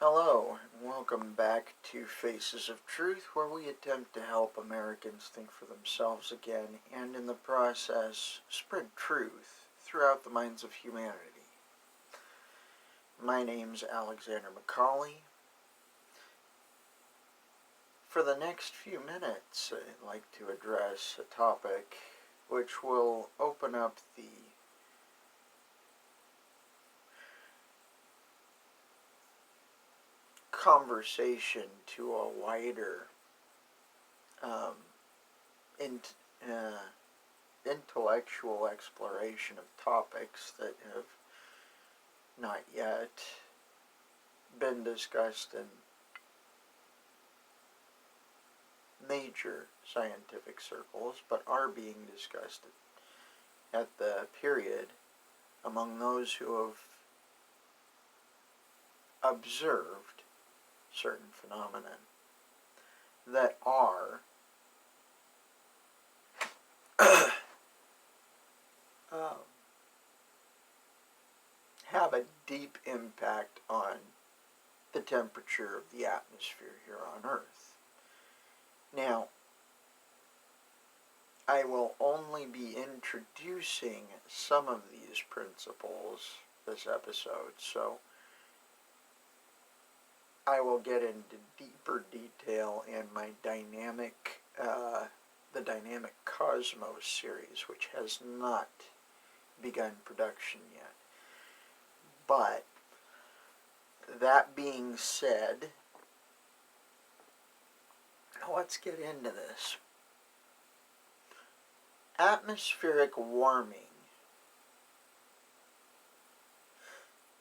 Hello, and welcome back to Faces of Truth, where we attempt to help Americans think for themselves again, and in the process, spread truth throughout the minds of humanity. My name's Alexander McCauley. For the next few minutes, I'd like to address a topic which will open up the conversation to a wider intellectual exploration of topics that have not yet been discussed in major scientific circles, but are being discussed at the period among those who have observed certain phenomena that are have a deep impact on the temperature of the atmosphere here on Earth. Now, I will only be introducing some of these principles this episode, so I will get into deeper detail in my the Dynamic Cosmos series, which has not begun production yet. But, that being said, let's get into this. Atmospheric warming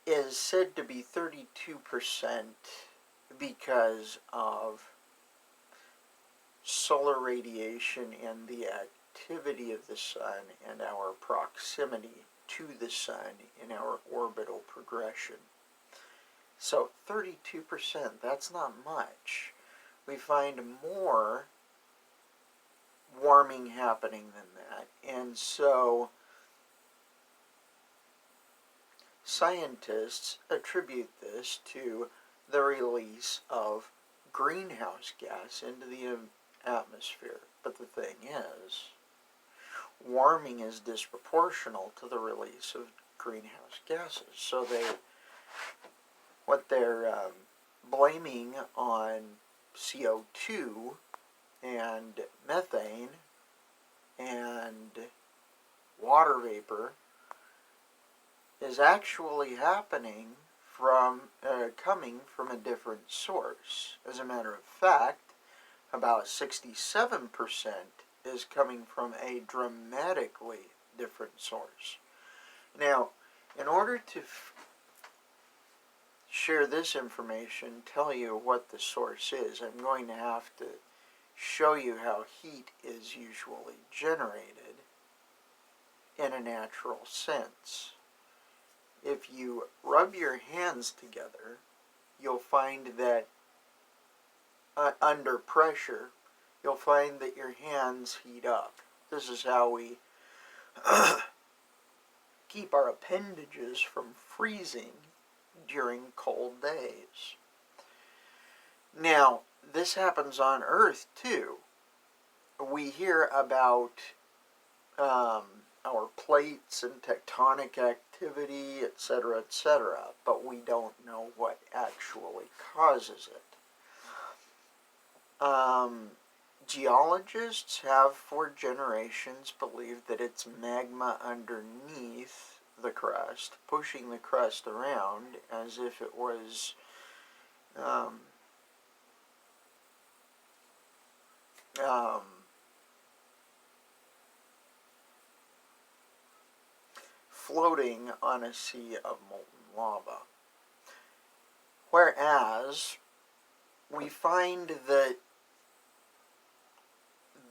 is said to be 32% because of solar radiation and the activity of the sun and our proximity to the sun in our orbital progression. So 32%, that's not much. We find more warming happening than that, and so scientists attribute this to the release of greenhouse gas into the atmosphere. But the thing is, warming is disproportional to the release of greenhouse gases. So what they're blaming on CO2 and methane and water vapor is actually happening coming from a different source. As a matter of fact, about 67% is coming from a dramatically different source. Now, in order to share this information, tell you what the source is, I'm going to have to show you how heat is usually generated in a natural sense. If you rub your hands together, you'll find that under pressure, you'll find that your hands heat up. This is how we keep our appendages from freezing during cold days. Now, this happens on Earth too. We hear about our plates and tectonic activity, etc., but we don't know what actually causes it. Geologists have for generations believed that it's magma underneath the crust, pushing the crust around as if it was floating on a sea of molten lava. Whereas we find that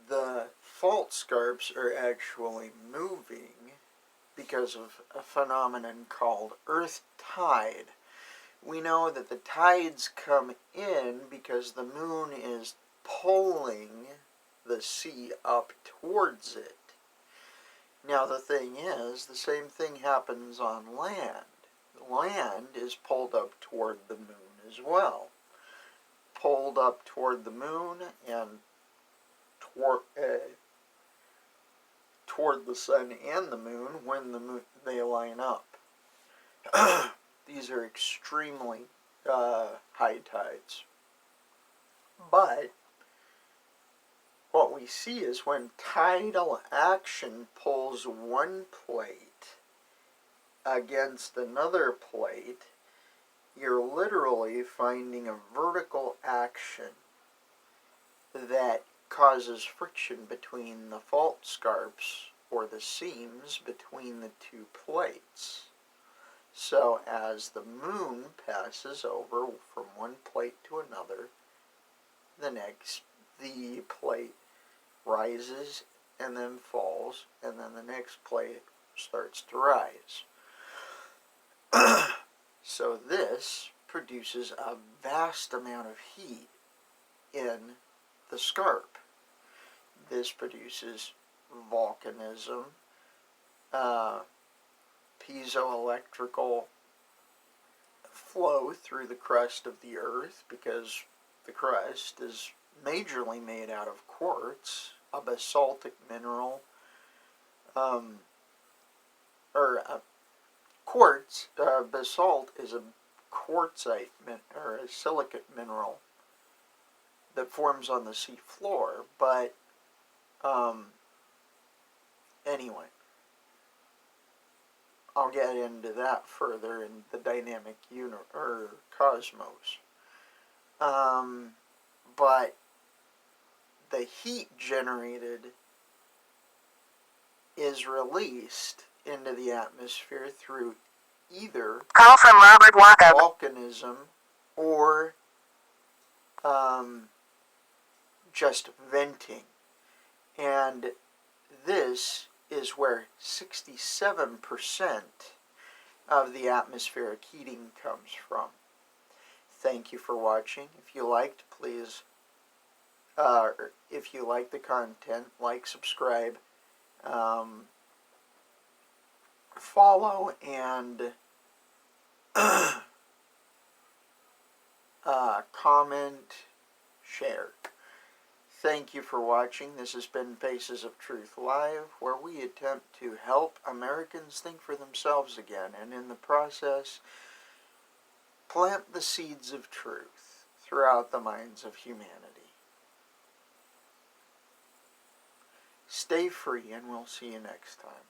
the fault scarps are actually moving because of a phenomenon called earth tide. We know that the tides come in because the moon is pulling the sea up towards it. Now the thing is, the same thing happens on land. Land is pulled up toward the moon as well, pulled up toward the moon and toward the sun and the moon when they line up. These are extremely high tides. But what we see is when tidal action pulls one plate against another plate, you're literally finding a vertical action that causes friction between the fault scarps, or the seams between the two plates. So as the moon passes over from one plate to another, the plate rises and then falls, and then the next plate starts to rise. So this produces a vast amount of heat in the scarp. This produces volcanism, piezoelectrical flow through the crust of the earth, because the crust is majorly made out of quartz, a basaltic mineral, basalt is a quartzite, or a silicate mineral that forms on the sea floor, but anyway, I'll get into that further in the dynamic cosmos. But the heat generated is released into the atmosphere through either call from Robert Walker volcanism or just venting. And this is where 67% of the atmospheric heating comes from. Thank you for watching. If you liked, please, if you like the content, like, subscribe, follow, and comment, share. Thank you for watching. This has been Faces of Truth Live, where we attempt to help Americans think for themselves again, and in the process, plant the seeds of truth throughout the minds of humanity. Stay free, and we'll see you next time.